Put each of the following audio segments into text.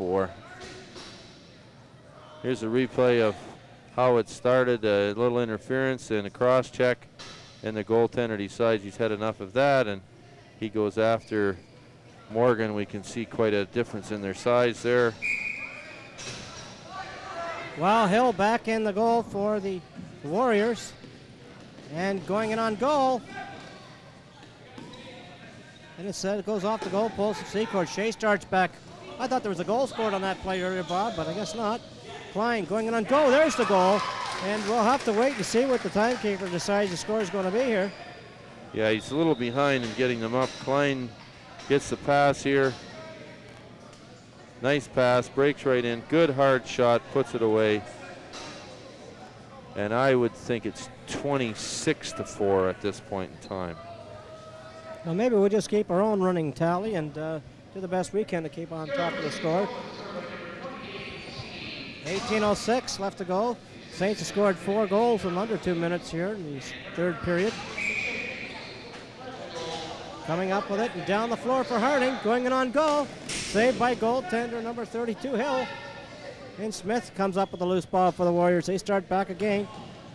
4. Here's a replay of how it started, a little interference and a cross check, and the goaltender decides he's had enough of that, and he goes after Morgan. We can see quite a difference in their size there. Well, Hill back in the goal for the Warriors, and going in on goal. And instead it goes off the goal post of Secord. Shea starts back. I thought there was a goal scored on that play earlier, Bob, but I guess not. Klein going in on goal. There's the goal. And we'll have to wait and see what the timekeeper decides the score is going to be here. Yeah, he's a little behind in getting them up. Klein gets the pass here. Nice pass, breaks right in. Good hard shot, puts it away. And I would think it's 26-4 at this point in time. Well, maybe we'll just keep our own running tally and do the best we can to keep on top of the score. 18:06 left to go. Saints have scored 4 goals in under 2 minutes here in the third period. Coming up with it and down the floor for Harding. Going in on goal. Saved by goaltender number 32, Hill. And Smith comes up with a loose ball for the Warriors. They start back again.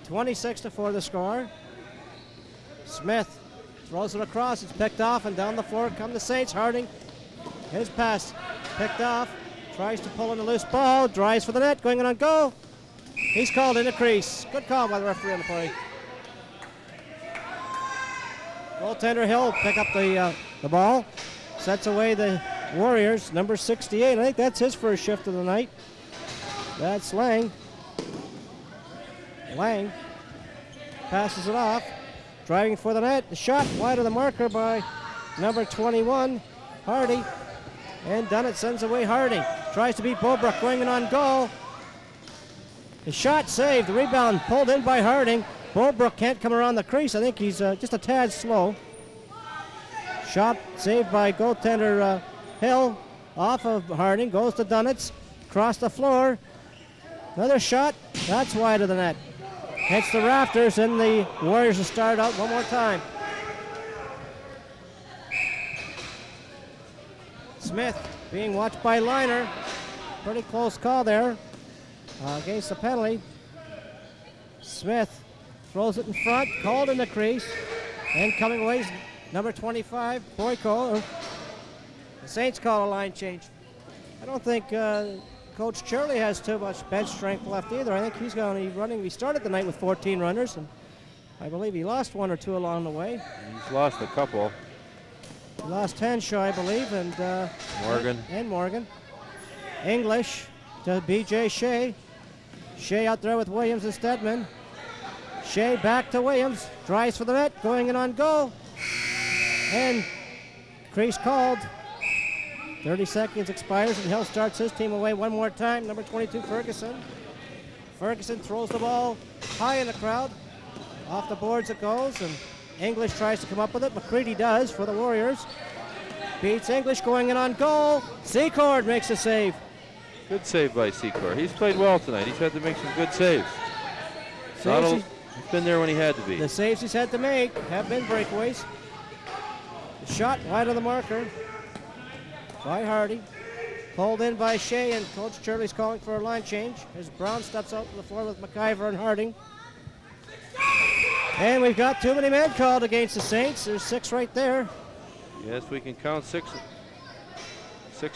26-4 the score. Smith throws it across. It's picked off, and down the floor come the Saints. Harding, his pass picked off. Tries to pull in the loose ball. Drives for the net. Going in on goal. He's called in a crease. Good call by the referee on the play. Goaltender Hill pick up the ball. Sets away the Warriors. Number 68. I think that's his first shift of the night. That's Lang. Lang passes it off. Driving for the net. The shot wide of the marker by number 21, Hardy. And Dunnett sends away Harding. Tries to beat Bobrook, going in on goal. The shot saved. The rebound pulled in by Harding. Bobrook can't come around the crease. I think he's just a tad slow. Shot saved by goaltender Hill. Off of Harding. Goes to Dunnett. Across the floor. Another shot. That's wide of the net. Hits the rafters, and the Warriors will start out one more time. Smith being watched by Liner. Pretty close call there against the penalty. Smith throws it in front, called in the crease, and coming away is number 25, Boyko. The Saints call a line change. I don't think Coach Shirley has too much bench strength left either. I think he's going to be running. We started the night with 14 runners, and I believe he lost 1 or 2 along the way. He's lost a couple. He lost 10 Shaw, I believe, and Morgan. And Morgan. English to B.J. Shea. Shea out there with Williams and Stedman. Shea back to Williams. Drives for the net. Going in on goal. And crease called. 30 seconds expires, and Hill starts his team away one more time. Number 22, Ferguson. Ferguson throws the ball high in the crowd. Off the boards it goes, and English tries to come up with it. McCready does for the Warriors. Beats English, going in on goal. Secord makes a save. Good save by Secord. He's played well tonight. He's had to make some good saves. He's been there when he had to be. The saves he's had to make have been breakaways. The shot wide of the marker by Hardy. Pulled in by Shea, and Coach Shirley's calling for a line change as Brown steps out to the floor with McIver and Harding. And we've got too many men called against the Saints. There's 6 right there. Yes, we can count 6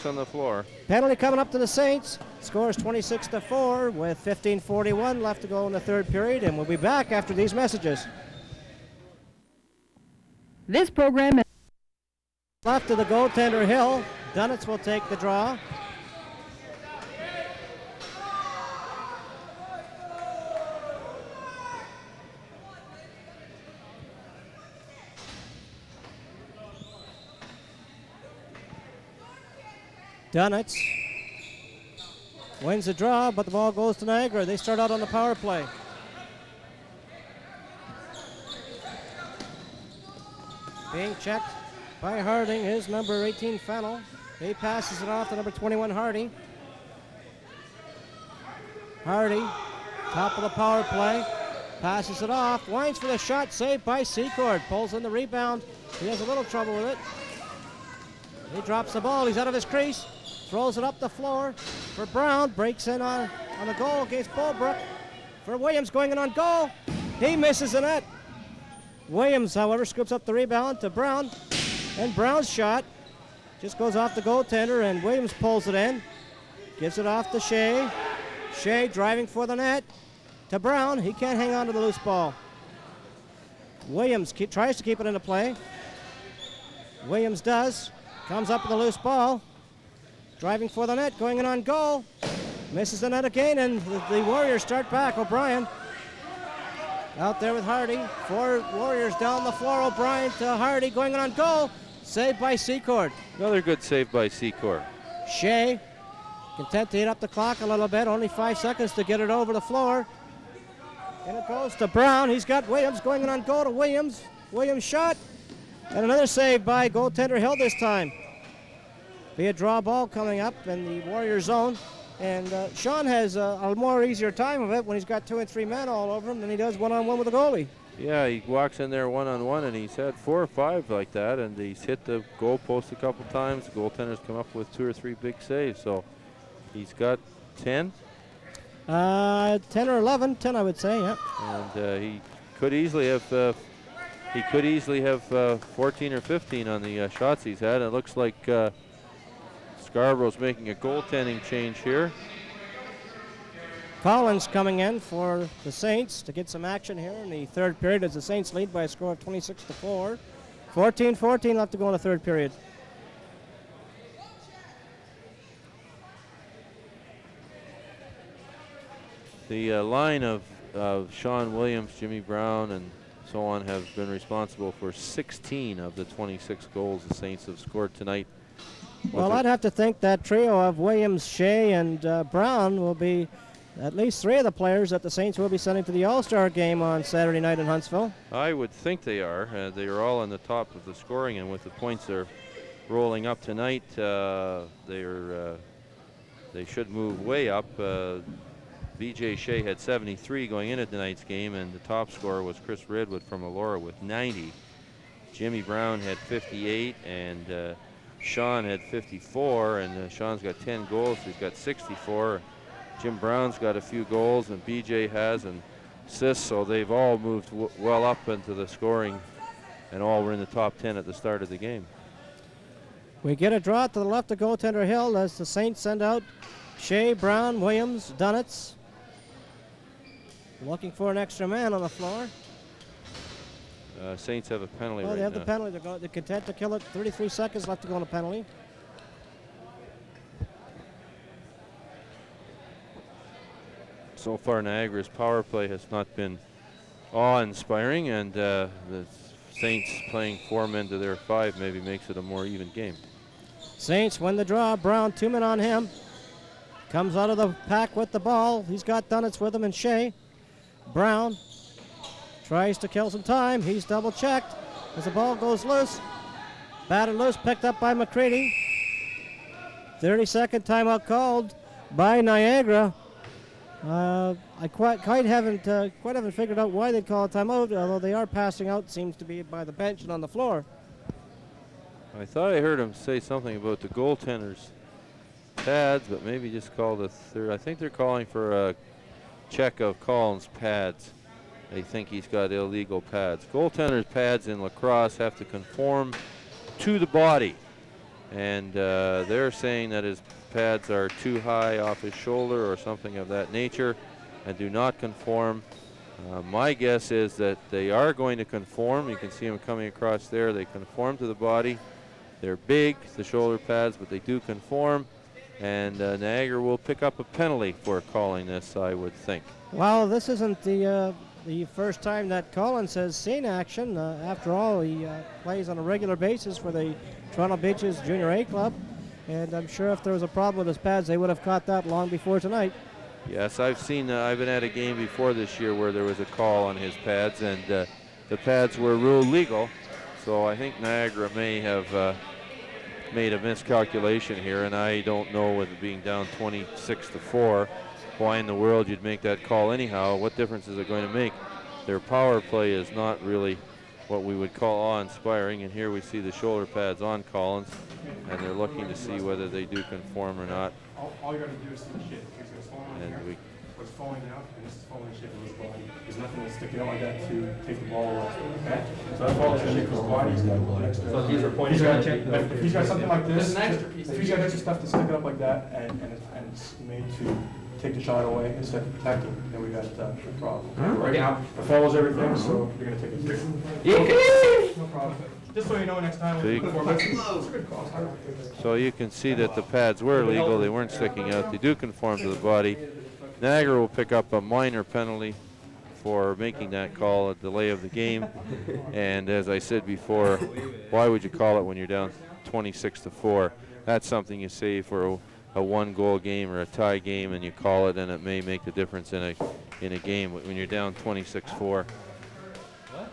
on the floor. Penalty coming up to the Saints. Score is 26-4 with 15:41 left to go in the third period, and we'll be back after these messages. This program is left to the goaltender Hill. Dunnett will take the draw. Dunnett wins the draw, but the ball goes to Niagara. They start out on the power play. Being checked by Harding is number 18, Fennell. He passes it off to number 21, Hardy. Hardy, top of the power play, passes it off, winds for the shot, saved by Secord. Pulls in the rebound. He has a little trouble with it. He drops the ball. He's out of his crease. throws it up the floor for Brown. Breaks in on the goal against Bulbrook. For Williams going in on goal. He misses the net. Williams, however, scoops up the rebound to Brown. And Brown's shot just goes off the goaltender, and Williams pulls it in. Gives it off to Shea. Shea driving for the net to Brown. He can't hang on to the loose ball. Williams tries to keep it into play. Williams does. Comes up with the loose ball. Driving for the net, going in on goal. Misses the net again, and the Warriors start back. O'Brien out there with Hardy. 4 Warriors down the floor. O'Brien to Hardy, going in on goal. Saved by Secord. Another good save by Secor. Shea, content to hit up the clock a little bit. Only 5 seconds to get it over the floor. And it goes to Brown. He's got Williams going in on goal to Williams. Williams shot. And another save by goaltender Hill this time. Be a draw ball coming up in the Warrior zone. And Sean has a more easier time of it when he's got 2 and 3 men all over him than he does one-on-one with the goalie. Yeah, he walks in there one-on-one, and he's had 4 or 5 like that, and he's hit the goal post a couple times. The goaltender's come up with 2 or 3 big saves, so he's got 10. 10 or 11, 10 I would say, yeah. And he could easily have 14 or 15 on the shots he's had. It looks like Scarborough's making a goaltending change here. Collins coming in for the Saints to get some action here in the third period as the Saints lead by a score of 26-4. 14-14 left to go in the third period. The line of Sean Williams, Jimmy Brown, and so on have been responsible for 16 of the 26 goals the Saints have scored tonight. Well, I'd have to think that trio of Williams, Shea, and Brown will be at least 3 of the players that the Saints will be sending to the All-Star game on Saturday night in Huntsville. I would think they are. They are all on the top of the scoring, and with the points they're rolling up tonight, they should move way up. B.J. Shea had 73 going into tonight's game, and the top scorer was Chris Redwood from Elora with 90. Jimmy Brown had 58, and Sean had 54, and Sean's got 10 goals, so he's got 64. Jim Brown's got a few goals, and BJ has, and assists, so they've all moved well up into the scoring, and all were in the top 10 at the start of the game. We get a draw to the left of goaltender Hill as the Saints send out Shea, Brown, Williams, Dunnitz. Looking for an extra man on the floor. Saints have a penalty right they have now. the penalty. They're content to kill it. 33 seconds left to go on a penalty. So far, Niagara's power play has not been awe-inspiring, and the Saints playing 4 men to their 5 maybe makes it a more even game. Saints win the draw. Brown, 2 men on him. Comes out of the pack with the ball. He's got Dunnitz with him and Shea. Brown tries to kill some time. He's double-checked as the ball goes loose. Batted loose, picked up by McCready. 30-second timeout called by Niagara. I quite haven't figured out why they call a timeout, although they are passing out, seems to be by the bench and on the floor. I thought I heard him say something about the goaltender's pads, but maybe just call the third. I think they're calling for a check of Collins' pads. They think he's got illegal pads. Goaltender's pads in lacrosse have to conform to the body, and they're saying that his pads are too high off his shoulder or something of that nature and do not conform. My guess is that they are going to conform. You can see them coming across there. They conform to the body. They're big, the shoulder pads, but they do conform. And Niagara will pick up a penalty for calling this, I would think. Well, this isn't the first time that Collins has seen action. After all, he plays on a regular basis for the Toronto Beaches Junior A Club. And I'm sure if there was a problem with his pads, they would have caught that long before tonight. Yes, I've been at a game before this year where there was a call on his pads, and the pads were ruled legal. So I think Niagara may have made a miscalculation here, and I don't know, with it being down 26-4, why in the world you'd make that call anyhow. What difference is it going to make? Their power play is not really what we would call awe-inspiring, and here we see the shoulder pads on Collins. and they're looking to see whether they do conform or not. All you gotta do is see the shape. Okay, so it's falling And here. What's falling out, and this is falling in shape of his body. There's nothing that's sticking out like that to take the ball away. Okay? So that falls in shape of his body. So these are points. If he's got something like this, There's an extra piece. if he's got extra stuff to stick it up like that, and it's made to take the shot away instead of protecting, then we got a problem. Right now, it follows everything, so you're gonna take it. No problem. Just so you know next time. So you- It's a good call. So you can see that the pads were legal. They weren't sticking out. They do conform to the body. Niagara will pick up a minor penalty for making that call, a delay of the game. And as I said before, why would you call it when you're down 26-4? That's something you say for a one-goal game or a tie game, and you call it, and it may make the difference in a game. When you're down 26-4,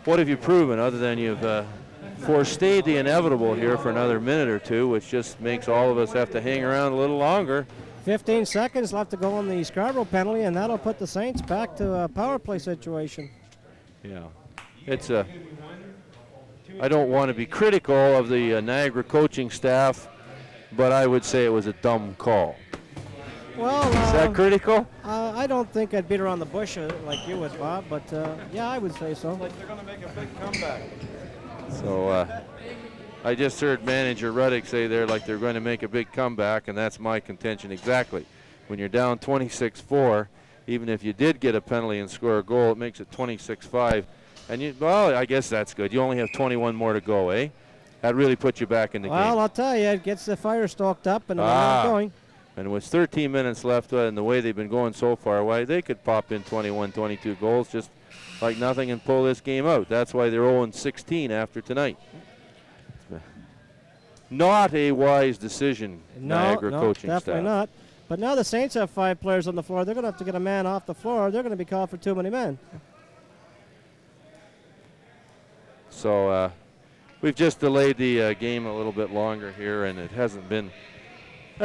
what have you proven other than you've forestayed the inevitable here for another minute or two, which just makes all of us have to hang around a little longer? 15 seconds left to go on the Scarborough penalty, and that'll put the Saints back to a power play situation. Yeah, it's a. I don't want to be critical of the Niagara coaching staff, but I would say it was a dumb call. Well, Is that critical? I don't think I'd beat around the bush like you would, Bob, but yeah, I would say so. Like they're going to make a big comeback. So I just heard manager Ruddick say there like they're going to make a big comeback, and that's my contention exactly. When you're down 26-4, even if you did get a penalty and score a goal, it makes it 26-5. And well, I guess that's good. You only have 21 more to go, eh? That really puts you back in the game. Well, I'll tell you, it gets the fire stoked up and we're not going. And with 13 minutes left, and the way they've been going so far, why they could pop in 21, 22 goals just like nothing and pull this game out. That's why they're 0-16 after tonight. Not a wise decision, Niagara coaching staff. Definitely not. But now the Saints have 5 players on the floor. They're going to have to get a man off the floor. They're going to be called for too many men. So we've just delayed the game a little bit longer here, and it hasn't been.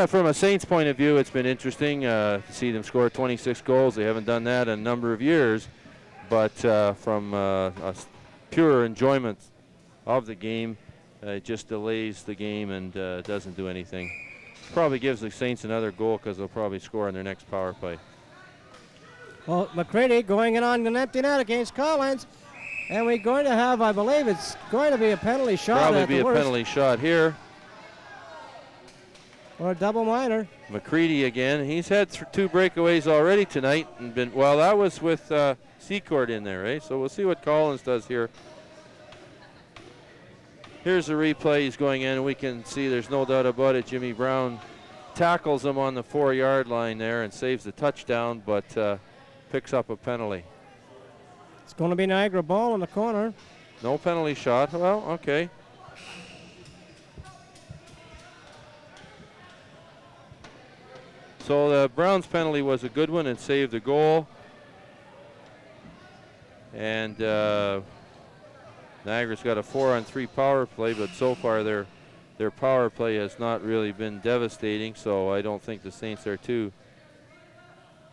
From a Saints point of view, it's been interesting to see them score 26 goals. They haven't done that in a number of years. But from a pure enjoyment of the game, it just delays the game and doesn't do anything. Probably gives the Saints another goal because they'll probably score on their next power play. Well, McCready going in on an empty net against Collins. And we're going to have, I believe it's going to be a penalty shot. Probably be a penalty shot here. Or a double minor. McCready again. He's had 2 breakaways already tonight and been, well, that was with Secord in there, eh? So we'll see what Collins does here. Here's the replay. He's going in, and we can see there's no doubt about it. Jimmy Brown tackles him on the 4-yard line there and saves the touchdown, but picks up a penalty. It's going to be Niagara ball in the corner. No penalty shot. Well, okay. So the Browns penalty was a good one and saved the goal. And Niagara's got a 4-on-3 power play, but so far their power play has not really been devastating, so I don't think the Saints are too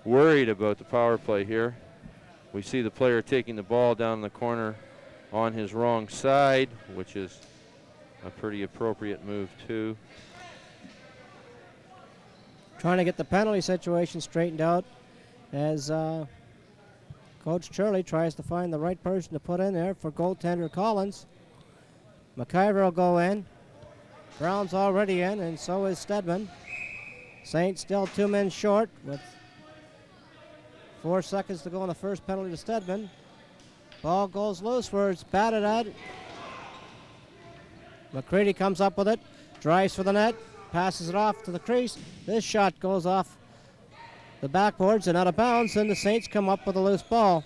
worried about the power play here. We see the player taking the ball down the corner on his wrong side, which is a pretty appropriate move too. Trying to get the penalty situation straightened out as Coach Shirley tries to find the right person to put in there for goaltender Collins. McIver will go in. Brown's already in, and so is Stedman. Saints still 2 men short with 4 seconds to go on the first penalty to Stedman. Ball goes loose where it's batted at. McCready comes up with it, drives for the net, passes it off to the crease. This shot goes off the backboards and out of bounds, and the Saints come up with a loose ball.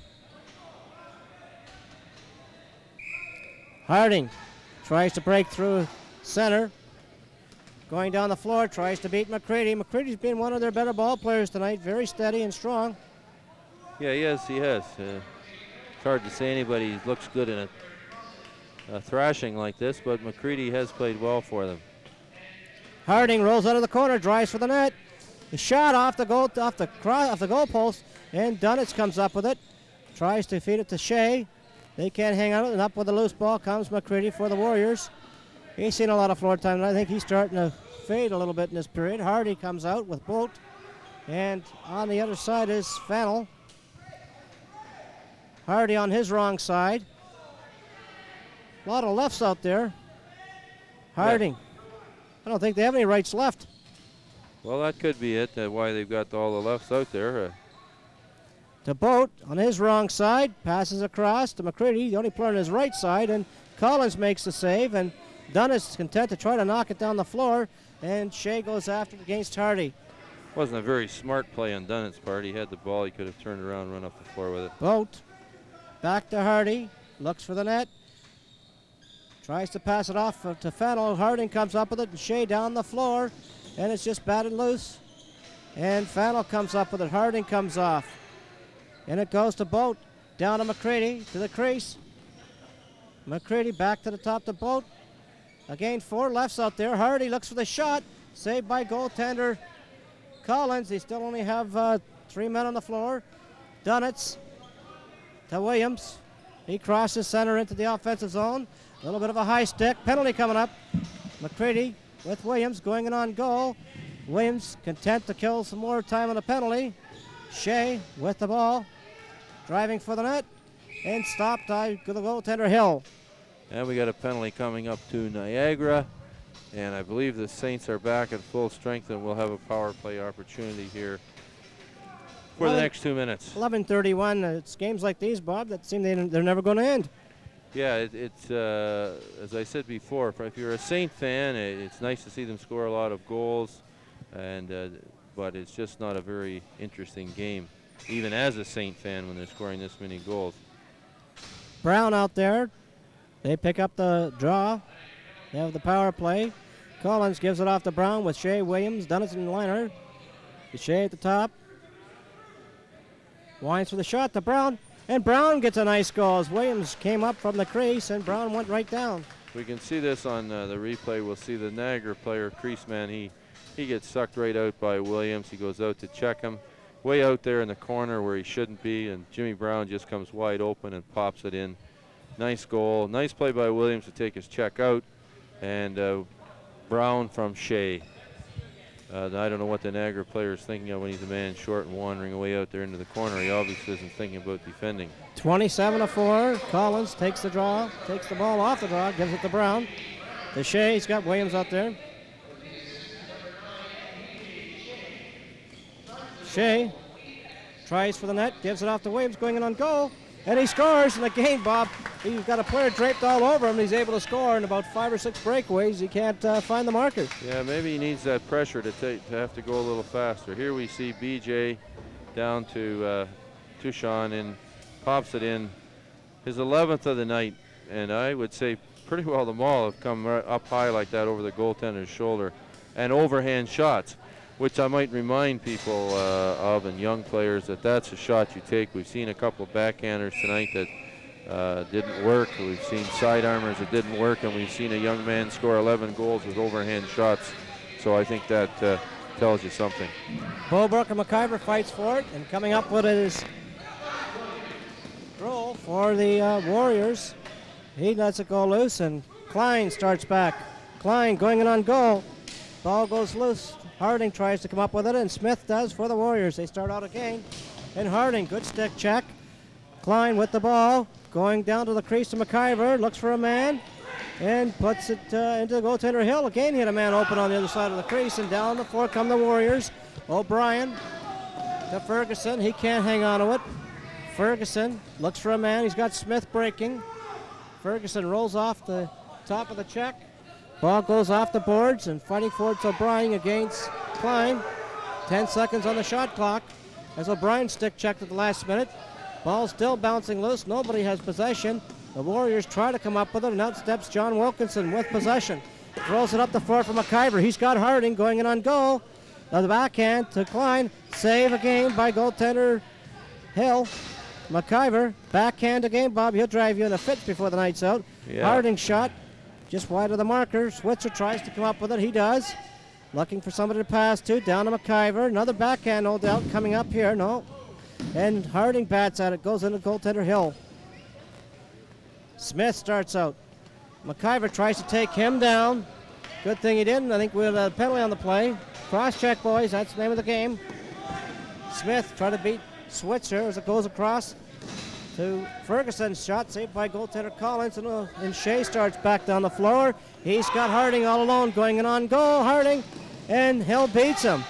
Harding tries to break through center. Going down the floor, tries to beat McCready. McCready's been one of their better ball players tonight, very steady and strong. Yeah, he has. It's hard to say anybody looks good in a thrashing like this, but McCready has played well for them. Harding rolls out of the corner, drives for the net. The shot off the goal post, and Dunnitz comes up with it. Tries to feed it to Shea. They can't hang on it, and up with the loose ball comes McCready for the Warriors. He's seen a lot of floor time, and I think he's starting to fade a little bit in this period. Hardy comes out with Bolt, and on the other side is Fennel. Hardy on his wrong side. A lot of lefts out there. Harding. I don't think they have any rights left. Well, that could be it, why they've got all the lefts out there. To Boat on his wrong side, passes across to McCready, the only player on his right side, and Collins makes the save, and Dunn is content to try to knock it down the floor, and Shea goes after it against Hardy. Wasn't a very smart play on Dunnett's part. He had the ball. He could have turned around and run off the floor with it. Boat back to Hardy, looks for the net, tries to pass it off to Fennel. Harding comes up with it, and Shea down the floor, and it's just batted loose. And Fennel comes up with it. Harding comes off. And it goes to Boat, down to McCready, to the crease. McCready back to the top to Boat. Again, 4 lefts out there. Hardy looks for the shot. Saved by goaltender Collins. They still only have 3 men on the floor. Dunnitz to Williams. He crosses center into the offensive zone. A little bit of a high stick. Penalty coming up. McCready with Williams going in on goal. Williams content to kill some more time on the penalty. Shea with the ball. Driving for the net. And stopped by the goaltender Hill. And we got a penalty coming up to Niagara. And I believe the Saints are back at full strength, and we'll have a power play opportunity here for the next 2 minutes. 11:31. It's games like these, Bob, that seem they're never going to end. Yeah, it's as I said before, if you're a Saint fan, it's nice to see them score a lot of goals, and but it's just not a very interesting game, even as a Saint fan, when they're scoring this many goals. Brown out there. They pick up the draw. They have the power play. Collins gives it off to Brown with Shea, Williams, Dunnison, and Liner. Shea at the top. Winds for the shot to Brown. And Brown gets a nice goal as Williams came up from the crease and Brown went right down. We can see this on the replay. We'll see the Niagara player, crease man, he gets sucked right out by Williams. He goes out to check him. Way out there in the corner where he shouldn't be, and Jimmy Brown just comes wide open and pops it in. Nice goal. Nice play by Williams to take his check out. And Brown from Shea. I don't know what the Niagara player is thinking of when he's a man short and wandering away out there into the corner. He obviously isn't thinking about defending. 27-4. Collins takes the draw, takes the ball off the draw, gives it to Brown. To Shea, he's got Williams out there. Shea tries for the net, gives it off to Williams, going in on goal, and he scores in the game, Bob. He's got a player draped all over him. He's able to score in about 5 or 6 breakaways. He can't find the marker. Yeah, maybe he needs that pressure to have to go a little faster. Here we see BJ down to Sean and pops it in. His 11th of the night, and I would say pretty well them all have come up high like that over the goaltender's shoulder. And overhand shots, which I might remind people of, and young players, that's a shot you take. We've seen a couple of backhanders tonight that didn't work. We've seen sidearmers that didn't work, and we've seen a young man score 11 goals with overhand shots. So I think that tells you something. Bobrooke and McIver fights for it, and coming up with it is Droll for the Warriors. He lets it go loose, and Klein starts back. Klein going in on goal. Ball goes loose. Harding tries to come up with it, and Smith does for the Warriors. They start out again. And Harding, good stick check. Klein with the ball, going down to the crease to McIver, looks for a man, and puts it into the goaltender Hill. Again, he had a man open on the other side of the crease, and down the floor come the Warriors. O'Brien to Ferguson. He can't hang on to it. Ferguson looks for a man. He's got Smith breaking. Ferguson rolls off the top of the check. Ball goes off the boards, and fighting for it's O'Brien against Klein. 10 seconds on the shot clock as O'Brien stick checked at the last minute. Ball still bouncing loose. Nobody has possession. The Warriors try to come up with it, and out steps John Wilkinson with possession. Throws it up the floor for McIver. He's got Harding going in on goal. Now the backhand to Klein. Save again by goaltender Hill. McIver, backhand again. Bob, he'll drive you in a fit before the night's out. Yeah. Harding shot just wide of the marker. Switzer tries to come up with it. He does. Looking for somebody to pass to. Down to McIver. Another backhand, no doubt, coming up here. No. And Harding bats at it. Goes into goaltender Hill. Smith starts out. McIver tries to take him down. Good thing he didn't. I think we'll have a penalty on the play. Cross check, boys. That's the name of the game. Smith trying to beat Switzer as it goes across to Ferguson's shot, saved by goaltender Collins, and Shea starts back down the floor. He's got Harding all alone going in on goal. Harding, and Hill beats him.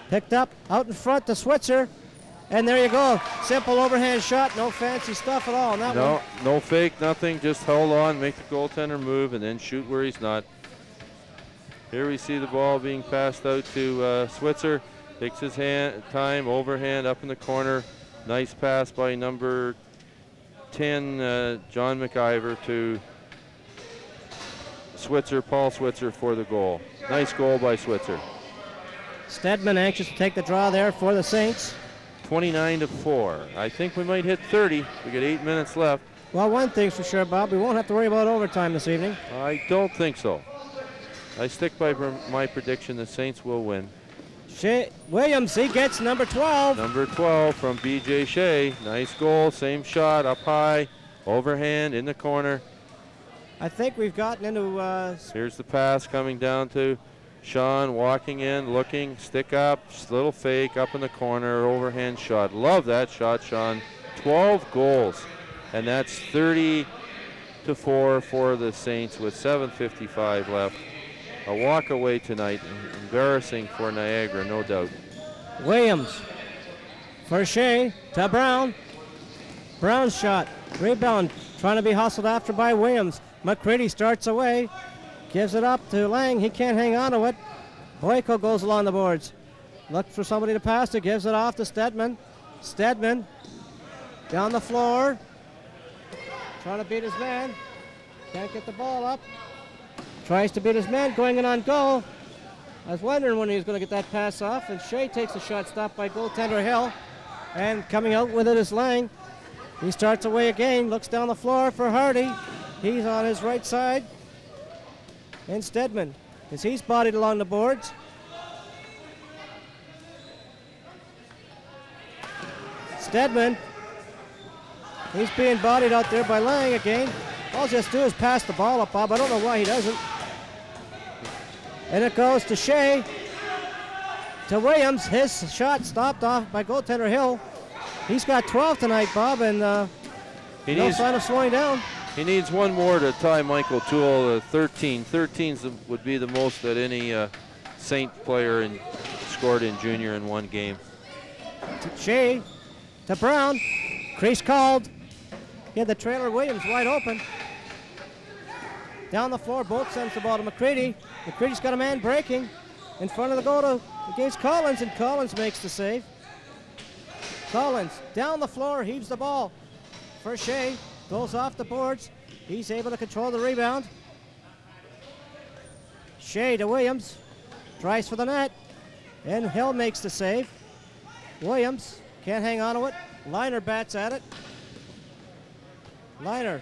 Picked up out in front to Switzer, and there you go. Simple overhand shot, no fancy stuff at all on that one. No fake, nothing. Just hold on, make the goaltender move, and then shoot where he's not. Here we see the ball being passed out to Switzer. Takes his time, overhand up in the corner. Nice pass by number 10, John McIver, to Switzer, Paul Switzer, for the goal. Nice goal by Switzer. Stedman anxious to take the draw there for the Saints. 29-4. I think we might hit 30. We got 8 minutes left. Well, one thing's for sure, Bob. We won't have to worry about overtime this evening. I don't think so. I stick by my prediction. The Saints will win. Williams, he gets number 12. Number 12 from B.J. Shea. Nice goal, same shot, up high, overhand, in the corner. I think we've gotten into... Here's the pass coming down to Sean, walking in, looking, stick up, little fake, up in the corner, overhand shot. Love that shot, Sean. 12 goals, and that's 30-4 for the Saints with 7:55 left. A walk away tonight. Embarrassing for Niagara, no doubt. Williams for Shea to Brown. Brown's shot. Rebound trying to be hustled after by Williams. McCready starts away. Gives it up to Lang. He can't hang on to it. Boyko goes along the boards. Looks for somebody to pass to. Gives it off to Stedman. Stedman down the floor. Trying to beat his man. Can't get the ball up. Tries to beat his man, going in on goal. I was wondering when he was going to get that pass off, and Shea takes a shot stopped by goaltender Hill. And coming out with it is Lang. He starts away again, looks down the floor for Hardy. He's on his right side. And Stedman, as he's bodied along the boards. Stedman, he's being bodied out there by Lang again. All he has to do is pass the ball up, Bob. I don't know why he doesn't. And it goes to Shea, to Williams. His shot stopped off by goaltender Hill. He's got 12 tonight, Bob, and no sign of slowing down. He needs one more to tie Michael Toole 13. 13 would be the most that any Saint player scored in junior in one game. To Shea, to Brown. Crease called. He had the trailer Williams wide open. Down the floor, both sends the ball to McCready. McCready's got a man breaking in front of the goal against Collins, and Collins makes the save. Collins down the floor, heaves the ball for Shea. Goes off the boards. He's able to control the rebound. Shea to Williams. Tries for the net. And Hill makes the save. Williams can't hang on to it. Liner bats at it. Liner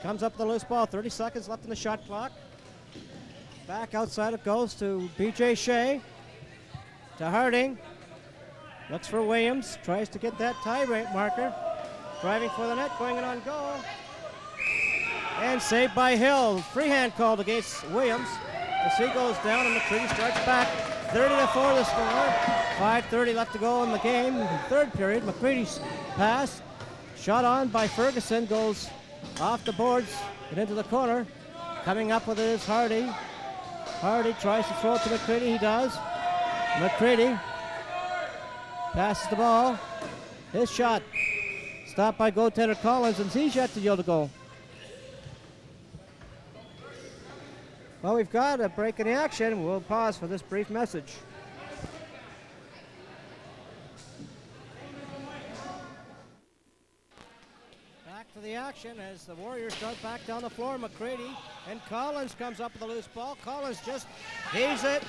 comes up with the loose ball. 30 seconds left in the shot clock. Back outside it goes to B.J. Shea. To Harding. Looks for Williams. Tries to get that tie rate marker. Driving for the net, going in on goal. And saved by Hill. Freehand called against Williams. As he goes down and McCready starts back. 30-4 the score. 5:30 left to go in the game. In the third period, McCready's pass. Shot on by Ferguson, goes off the boards and into the corner. Coming up with it is Hardy. Hardy tries to throw it to McCready. He does. McCready passes the ball. His shot stopped by goaltender Collins, and he's yet to yield a goal. Well, we've got a break in the action. We'll pause for this brief message. Back to the action as the Warriors start back down the floor. McCready and Collins comes up with a loose ball. Collins just heaves it.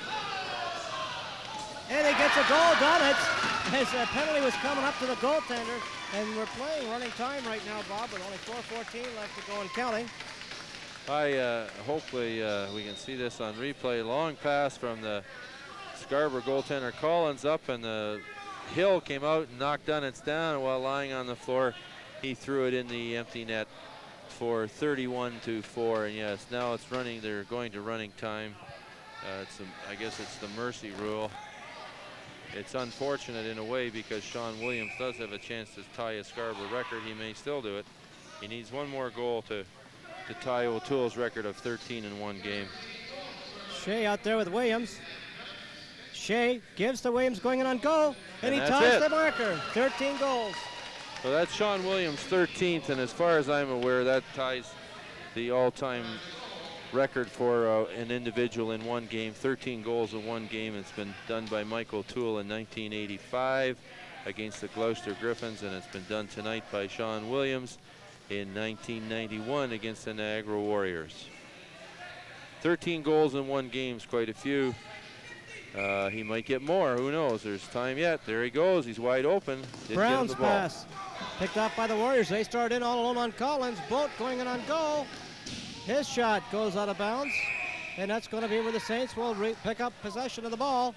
And he gets a goal done. His penalty was coming up to the goaltender. And we're playing running time right now, Bob, with only 4:14 left to go and counting. Hopefully we can see this on replay. Long pass from the Scarborough goaltender Collins up, and the Hill came out and knocked Dunnett down while lying on the floor. He threw it in the empty net for 31-4, and yes, now it's running. They're going to running time. I guess it's the mercy rule. It's unfortunate in a way because Sean Williams does have a chance to tie a Scarborough record. He may still do it. He needs one more goal to tie O'Toole's record of 13 in one game. Shea out there with Williams. Shea gives to Williams going in on goal, and he that's ties it. the marker. 13 goals. So that's Sean Williams' 13th, and as far as I'm aware, that ties the all-time record for an individual in one game. 13 goals in one game. It's been done by Mike O'Toole in 1985 against the Gloucester Griffins, and it's been done tonight by Sean Williams in 1991 against the Niagara Warriors. 13 goals in one game is quite a few. He might get more, who knows? There's time yet. There he goes, he's wide open. Brown's pass, picked up by the Warriors. They start in all alone on Collins. Boat going in on goal. His shot goes out of bounds, and that's going to be where the Saints will pick up possession of the ball.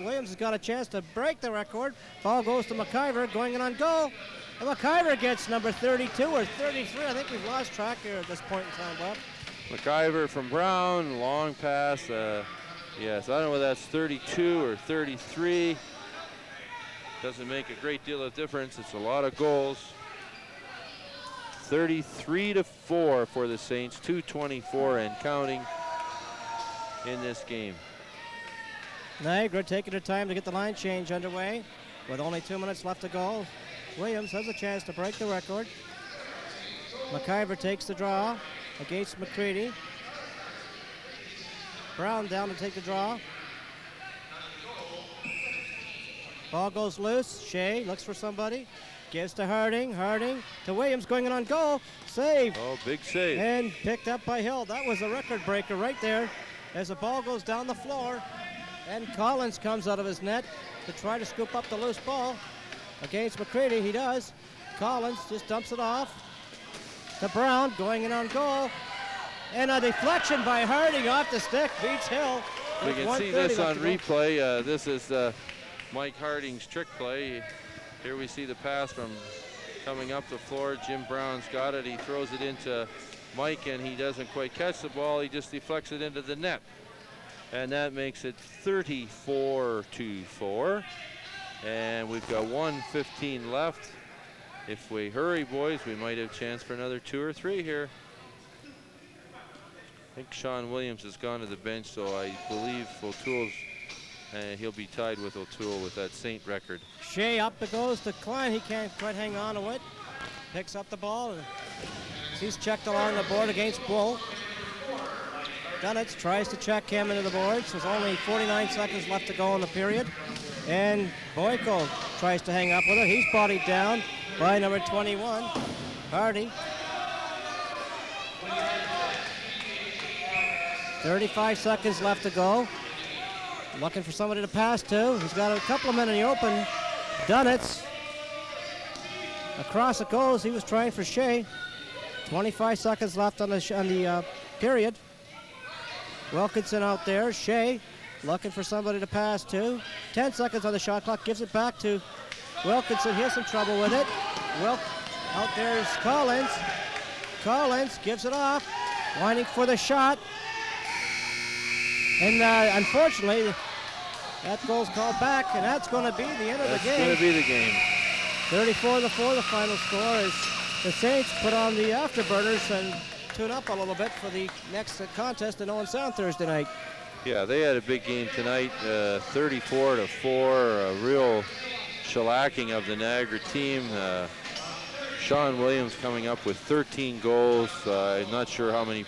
Williams has got a chance to break the record. Ball goes to McIver, going in on goal. And McIver gets number 32 or 33. I think we've lost track here at this point in time, Bob. McIver from Brown, long pass. Yes, I don't know whether that's 32 or 33. Doesn't make a great deal of difference. It's a lot of goals. 33-4 for the Saints, 2:24 and counting in this game. Niagara taking their time to get the line change underway with only 2 minutes left to go. Williams has a chance to break the record. McIver takes the draw against McCready. Brown down to take the draw. Ball goes loose. Shea looks for somebody. Gives to Harding. Harding to Williams going in on goal. Save. Oh, big save. And picked up by Hill. That was a record breaker right there as the ball goes down the floor. And Collins comes out of his net to try to scoop up the loose ball against McCready. He does. Collins just dumps it off to Brown going in on goal. And a deflection by Harding off the stick beats Hill. We can see this on replay. This is Mike Harding's trick play. Here we see the pass from coming up the floor. Jim Brown's got it. He throws it into Mike, and he doesn't quite catch the ball. He just deflects it into the net. And that makes it 34-4. And we've got 1:15 left. If we hurry, boys, we might have a chance for another 2 or 3 here. I think Sean Williams has gone to the bench, so I believe O'Toole's, he'll be tied with O'Toole with that Saint record. Shea up it goes to Klein. He can't quite hang on to it. Picks up the ball. And he's checked along the board against Bull. Dunitz tries to check him into the boards. There's only 49 seconds left to go in the period. And Boyko tries to hang up with it. He's bodied down by number 21, Hardy. 35 seconds left to go. Looking for somebody to pass to. He's got a couple of men in the open. Dunitz. Across it goes. He was trying for Shea. 25 seconds left on the period. Wilkinson out there. Shea looking for somebody to pass to. 10 seconds on the shot clock. Gives it back to Wilkinson. He has some trouble with it. Out there is Collins. Collins gives it off. Winding for the shot. And unfortunately, that goal's called back, and that's going to be the end of the game. That's going to be the game. 34-4, the final score, as the Saints put on the afterburners and tune up a little bit for the next contest in Owen Sound Thursday night. Yeah, they had a big game tonight, 34-4, a real shellacking of the Niagara team. Sean Williams coming up with 13 goals. I'm not sure how many